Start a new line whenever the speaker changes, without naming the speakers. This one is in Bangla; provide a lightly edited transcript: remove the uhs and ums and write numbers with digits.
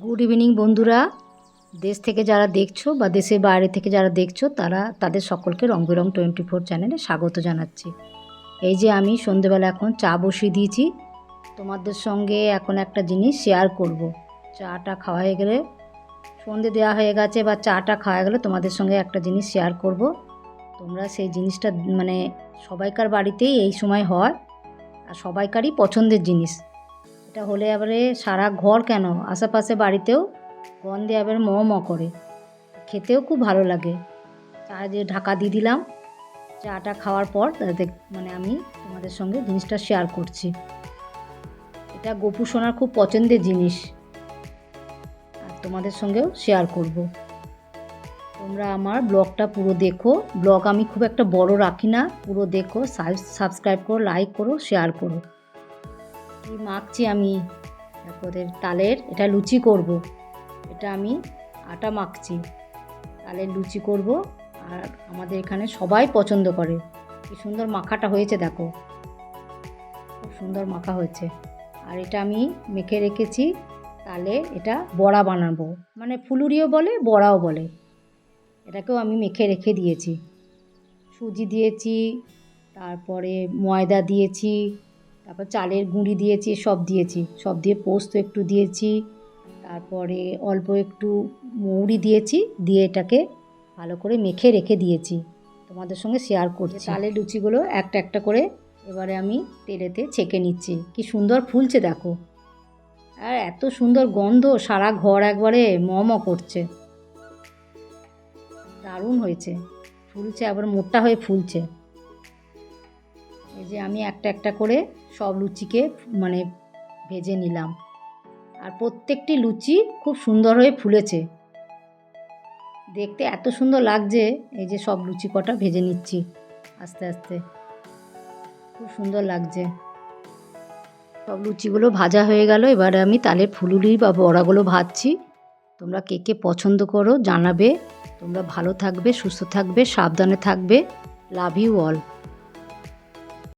গুড ইভিনিং বন্ধুরা, দেশ থেকে যারা দেখছো বা দেশের বাইরে থেকে যারা দেখছো তাদের সকলকে রং বেরং 24 চ্যানেলে স্বাগত জানাচ্ছি। এই যে আমি সন্ধেবেলা এখন চা বসিয়ে দিয়েছি। তোমাদের সঙ্গে এখন একটা জিনিস শেয়ার করব। চাটা খাওয়া হয়ে গেলে, সন্ধে দেওয়া হয়ে গেছে বা চাটা খাওয়া গেলে তোমাদের সঙ্গে একটা জিনিস শেয়ার করব। তোমরা সেই জিনিসটা সবাইকার বাড়িতেই এই সময় হয় আর সবাইকারই পছন্দের জিনিস। এটা হলে এবারে সারা ঘর কেন আশেপাশে বাড়িতেও গন্ধে এবারে ম করে, খেতেও খুব ভালো লাগে। চা যে ঢাকা দিয়ে দিলাম, চাটা খাওয়ার পর আমি তোমাদের সঙ্গে জিনিসটা শেয়ার করছি। এটা গোপু সোনার খুব পছন্দের জিনিস আর তোমাদের সঙ্গেও শেয়ার করব। তোমরা আমার ব্লগটা পুরো দেখো। ব্লগ আমি খুব একটা বড় রাখি না, পুরো দেখো, সাবস্ক্রাইব করো, লাইক করো, শেয়ার করো। কি মাখছি আমি ওদের তালের, এটা লুচি করব। এটা আমি আটা মাখছি, তালের লুচি করব। আর আমাদের এখানে সবাই পছন্দ করে। কি সুন্দর মাখাটা হয়েছে দেখো, খুব সুন্দর মাখা হয়েছে। আর এটা আমি মেখে রেখেছি তালে, এটা বড়া বানাবো, মানে ফুলুরিও বলে বড়াও বলে। এটাকেও আমি মেখে রেখে দিয়েছি, সুজি দিয়েছি, তারপরে ময়দা দিয়েছি, তারপর চালের গুঁড়ি দিয়েছি, সব দিয়েছি, সব দিয়ে পোস্ত একটু দিয়েছি, তারপরে অল্প একটু মৌরি দিয়েছি, দিয়ে এটাকে ভালো করে মেখে রেখে দিয়েছি। তোমাদের সঙ্গে শেয়ার করছি। তালের লুচিগুলো একটা একটা করে এবারে আমি তেলেতে ছেঁকে নিচ্ছি। কি সুন্দর ফুলছে দেখো, আর এত সুন্দর গন্ধ, সারা ঘর একবারে ম করছে, দারুণ হয়েছে। ফুলছে, আবার মোটা হয়ে ফুলছে। এই যে আমি একটা একটা করে সব লুচিকে ভেজে নিলাম, আর প্রত্যেকটি লুচি খুব সুন্দর হয়ে ফুলেছে, দেখতে এত সুন্দর লাগছে। এই যে সব লুচি কটা ভেজে নিচ্ছি আস্তে আস্তে, খুব সুন্দর লাগছে। সব লুচিগুলো ভাজা হয়ে গেল, এবারে আমি তালের ফুলুরি বা বড়াগুলো ভাজছি। তোমরা কে কে পছন্দ করো জানাবে। তোমরা ভালো থাকবে, সুস্থ থাকবে, সাবধানে থাকবে। Love you all.